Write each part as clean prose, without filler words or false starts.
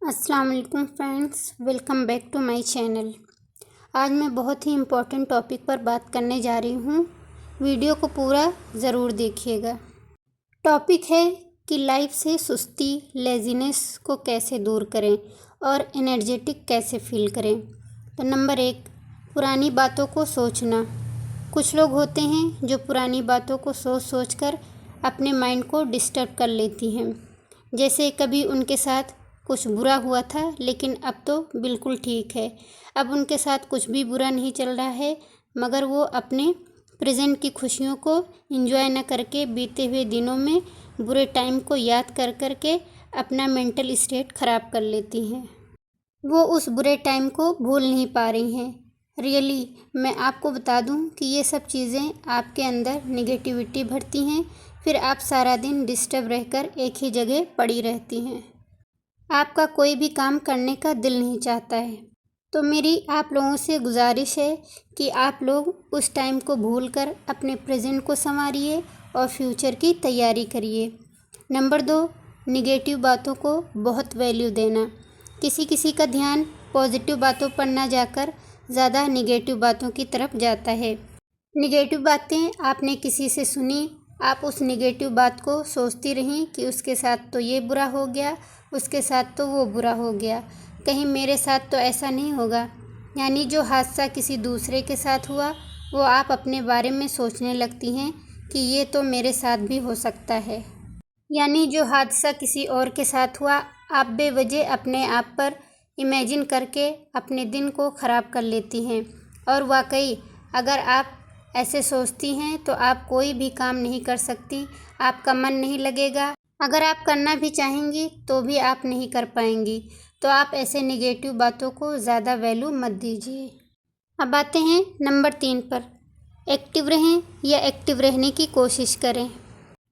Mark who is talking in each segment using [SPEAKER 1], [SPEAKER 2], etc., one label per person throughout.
[SPEAKER 1] अस्सलाम वालेकुम friends, welcome back to my channel. आज मैं बहुत ही इम्पोर्टेंट टॉपिक पर बात करने जा रही हूँ। वीडियो को पूरा ज़रूर देखिएगा। टॉपिक है कि लाइफ से सुस्ती, लेज़ीनेस को कैसे दूर करें और एनर्जेटिक कैसे फील करें। तो नंबर 1, पुरानी बातों को सोचना। कुछ लोग होते हैं जो पुरानी बातों को सोच कर अपने माइंड को डिस्टर्ब कर लेती हैं। जैसे कभी उनके साथ कुछ बुरा हुआ था लेकिन अब तो बिल्कुल ठीक है। अब उनके साथ कुछ भी बुरा नहीं चल रहा है, मगर वो अपने प्रेजेंट की खुशियों को एंजॉय न करके बीते हुए दिनों में बुरे टाइम को याद कर कर के अपना मेंटल स्टेट ख़राब कर लेती हैं। वो उस बुरे टाइम को भूल नहीं पा रही हैं। रियली मैं आपको बता दूं कि ये सब चीज़ें आपके अंदर निगेटिविटी भरती हैं, फिर आप सारा दिन डिस्टर्ब रहकर एक ही जगह पड़ी रहती हैं। आपका कोई भी काम करने का दिल नहीं चाहता है। तो मेरी आप लोगों से गुजारिश है कि आप लोग उस टाइम को भूलकर अपने प्रेजेंट को संवारिए और फ्यूचर की तैयारी करिए। नंबर 2, निगेटिव बातों को बहुत वैल्यू देना। किसी किसी का ध्यान पॉजिटिव बातों पर ना जाकर ज़्यादा निगेटिव बातों की तरफ जाता है। निगेटिव बातें आपने किसी से सुनी, आप उस निगेटिव बात को सोचती रहीं कि उसके साथ तो ये बुरा हो गया, उसके साथ तो वो बुरा हो गया, कहीं मेरे साथ तो ऐसा नहीं होगा। यानी जो हादसा किसी दूसरे के साथ हुआ वो आप अपने बारे में सोचने लगती हैं कि ये तो मेरे साथ भी हो सकता है। यानी जो हादसा किसी और के साथ हुआ आप बेवजह अपने आप पर इमेजिन करके अपने दिन को ख़राब कर लेती हैं। और वाकई अगर आप ऐसे सोचती हैं तो आप कोई भी काम नहीं कर सकती, आपका मन नहीं लगेगा। अगर आप करना भी चाहेंगी तो भी आप नहीं कर पाएंगी। तो आप ऐसे निगेटिव बातों को ज़्यादा वैल्यू मत दीजिए। अब आते हैं नंबर 3 पर। एक्टिव रहें या एक्टिव रहने की कोशिश करें।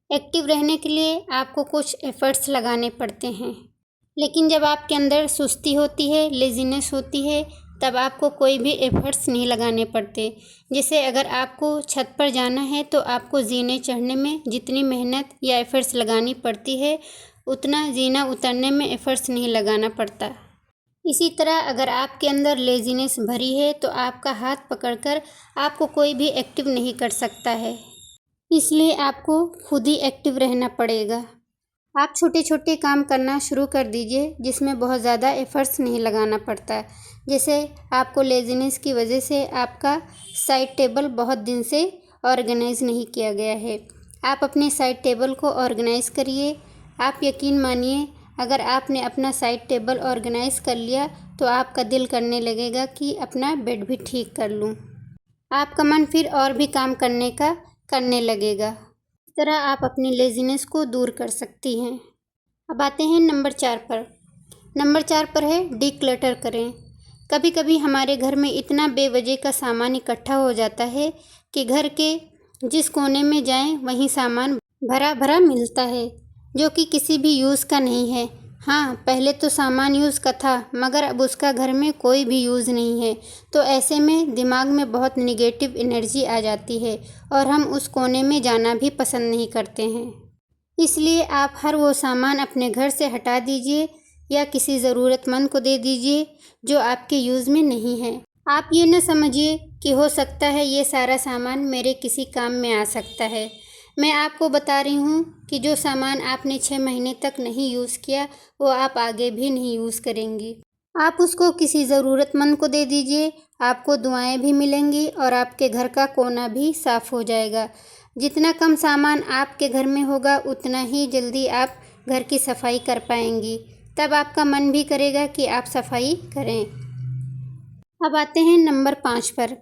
[SPEAKER 1] एक्टिव रहने के लिए आपको कुछ एफ़र्ट्स लगाने पड़ते हैं, लेकिन जब आपके अंदर सुस्ती होती है, लेज़ीनेस होती है, तब आपको कोई भी एफ़र्ट्स नहीं लगाने पड़ते। जैसे अगर आपको छत पर जाना है तो आपको जीने चढ़ने में जितनी मेहनत या एफ़र्ट्स लगानी पड़ती है उतना जीना उतरने में एफ़र्ट्स नहीं लगाना पड़ता। इसी तरह अगर आपके अंदर लेज़ीनेस भरी है तो आपका हाथ पकड़कर आपको कोई भी एक्टिव नहीं कर सकता है। इसलिए आपको खुद ही एक्टिव रहना पड़ेगा। आप छोटे छोटे काम करना शुरू कर दीजिए जिसमें बहुत ज़्यादा एफ़र्ट्स नहीं लगाना पड़ता। जैसे आपको लेज़ीनेस की वजह से आपका साइड टेबल बहुत दिन से ऑर्गेनाइज़ नहीं किया गया है, आप अपने साइड टेबल को ऑर्गेनाइज़ करिए। आप यकीन मानिए अगर आपने अपना साइड टेबल ऑर्गेनाइज़ कर लिया तो आपका दिल करने लगेगा कि अपना बेड भी ठीक कर लूँ। आपका मन फिर और भी काम करने लगेगा। इस तरह आप अपनी लेज़ीनेस को दूर कर सकती हैं। अब आते हैं नंबर 4 पर। नंबर 4 पर है डिक्लटर करें। कभी कभी हमारे घर में इतना बेवजह का सामान इकट्ठा हो जाता है कि घर के जिस कोने में जाएं वहीं सामान भरा भरा मिलता है जो कि किसी भी यूज़ का नहीं है। हाँ, पहले तो सामान यूज़ का था मगर अब उसका घर में कोई भी यूज़ नहीं है। तो ऐसे में दिमाग में बहुत निगेटिव एनर्जी आ जाती है और हम उस कोने में जाना भी पसंद नहीं करते हैं। इसलिए आप हर वो सामान अपने घर से हटा दीजिए या किसी ज़रूरतमंद को दे दीजिए जो आपके यूज़ में नहीं है। आप ये न समझिए कि हो सकता है ये सारा सामान मेरे किसी काम में आ सकता है। मैं आपको बता रही हूँ कि जो सामान आपने 6 महीने तक नहीं यूज़ किया वो आप आगे भी नहीं यूज़ करेंगी। आप उसको किसी ज़रूरतमंद को दे दीजिए, आपको दुआएं भी मिलेंगी और आपके घर का कोना भी साफ़ हो जाएगा। जितना कम सामान आपके घर में होगा उतना ही जल्दी आप घर की सफाई कर पाएंगी। तब आपका मन भी करेगा कि आप सफाई करें। अब आते हैं नंबर 5 पर।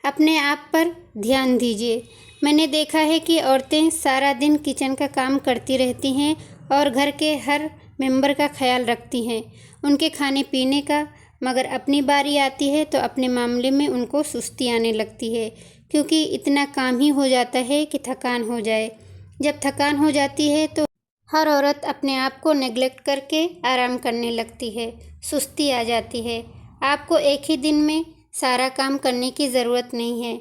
[SPEAKER 1] अपने आप पर ध्यान दीजिए। मैंने देखा है कि औरतें सारा दिन किचन का काम करती रहती हैं और घर के हर मेंबर का ख्याल रखती हैं, उनके खाने पीने का, मगर अपनी बारी आती है तो अपने मामले में उनको सुस्ती आने लगती है क्योंकि इतना काम ही हो जाता है कि थकान हो जाए। जब थकान हो जाती है तो हर औरत अपने आप को नेग्लेक्ट करके आराम करने लगती है, सुस्ती आ जाती है। आपको एक ही दिन में सारा काम करने की ज़रूरत नहीं है।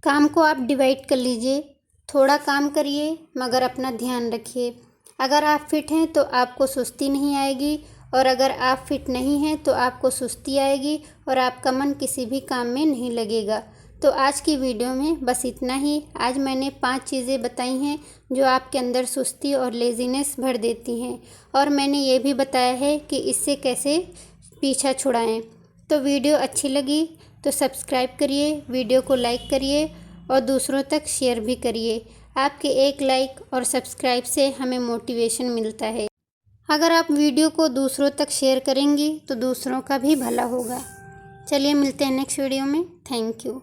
[SPEAKER 1] काम को आप डिवाइड कर लीजिए, थोड़ा काम करिए मगर अपना ध्यान रखिए। अगर आप फिट हैं तो आपको सुस्ती नहीं आएगी और अगर आप फिट नहीं हैं तो आपको सुस्ती आएगी और आपका मन किसी भी काम में नहीं लगेगा। तो आज की वीडियो में बस इतना ही। आज मैंने 5 चीज़ें बताई हैं जो आपके अंदर सुस्ती और लेज़ीनेस भर देती हैं, और मैंने ये भी बताया है कि इससे कैसे पीछा छुड़ाएं। तो वीडियो अच्छी लगी तो सब्सक्राइब करिए, वीडियो को लाइक करिए और दूसरों तक शेयर भी करिए। आपके एक लाइक और सब्सक्राइब से हमें मोटिवेशन मिलता है। अगर आप वीडियो को दूसरों तक शेयर करेंगी तो दूसरों का भी भला होगा। चलिए मिलते हैं नेक्स्ट वीडियो में। Thank you.